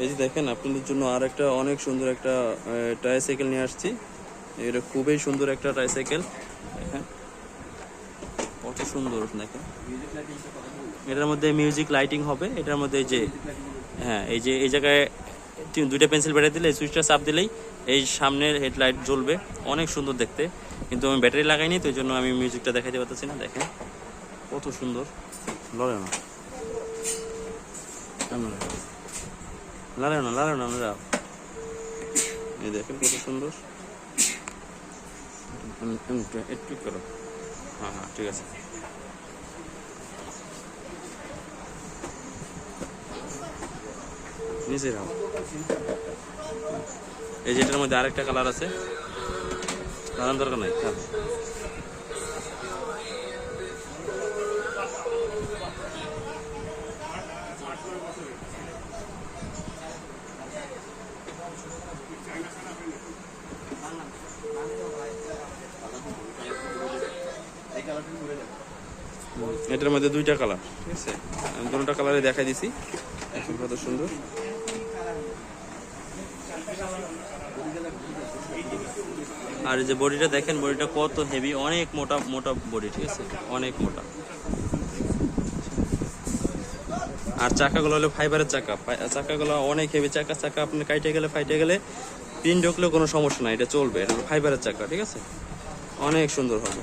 এই যে দেখেন আপনাদের জন্য আর একটা অনেক সুন্দর একটা ট্রাইসাইকেল নিয়ে আসছি। এটা খুবই সুন্দর একটা ট্রাইসাইকেল, দেখেন কত সুন্দর দেখেন। এটার মধ্যে মিউজিক লাইটিং হবে, এটার মধ্যে এই যে হ্যাঁ এই যে এই জায়গায় দুইটা পেন্সিল বেড়ে দিলে সুইচটা চাপ দিলেই এই সামনের হেডলাইট জ্বলবে, অনেক সুন্দর দেখতে। কিন্তু আমি ব্যাটারি লাগাইনি তো এই জন্য আমি মিউজিকটা দেখাইতে পারতেছি না। দেখেন কত সুন্দর, লড়ে না লড়ে না লড়াও, এই দেখেন কত সুন্দর। একটু করো, হ্যাঁ হ্যাঁ ঠিক আছে। নিচে রাখো। এই যেটার মধ্যে আরেকটা কালার আছে, লাগানোর দরকার নাই। এটার মধ্যে দুইটা কালার, ঠিক আছে, আমি দুটো কালারে দেখাই দিছি, এখন কত সুন্দর। আর এই যে বডিটা দেখেন, বডিটা কত হেভি, অনেক মোটা মোটা বডি, ঠিক আছে, অনেক মোটা। আর চাকাগুলো হলো ফাইবারের চাকা, চাকাগুলো অনেক হেভি চাকা। চাকা আপনি কাইটে গেলে ফাইটে গেলে পিন ঢুকলেও কোনো সমস্যা নাই, এটা চলবে। এটা ফাইবারের চাকা, ঠিক আছে, অনেক সুন্দর হবে।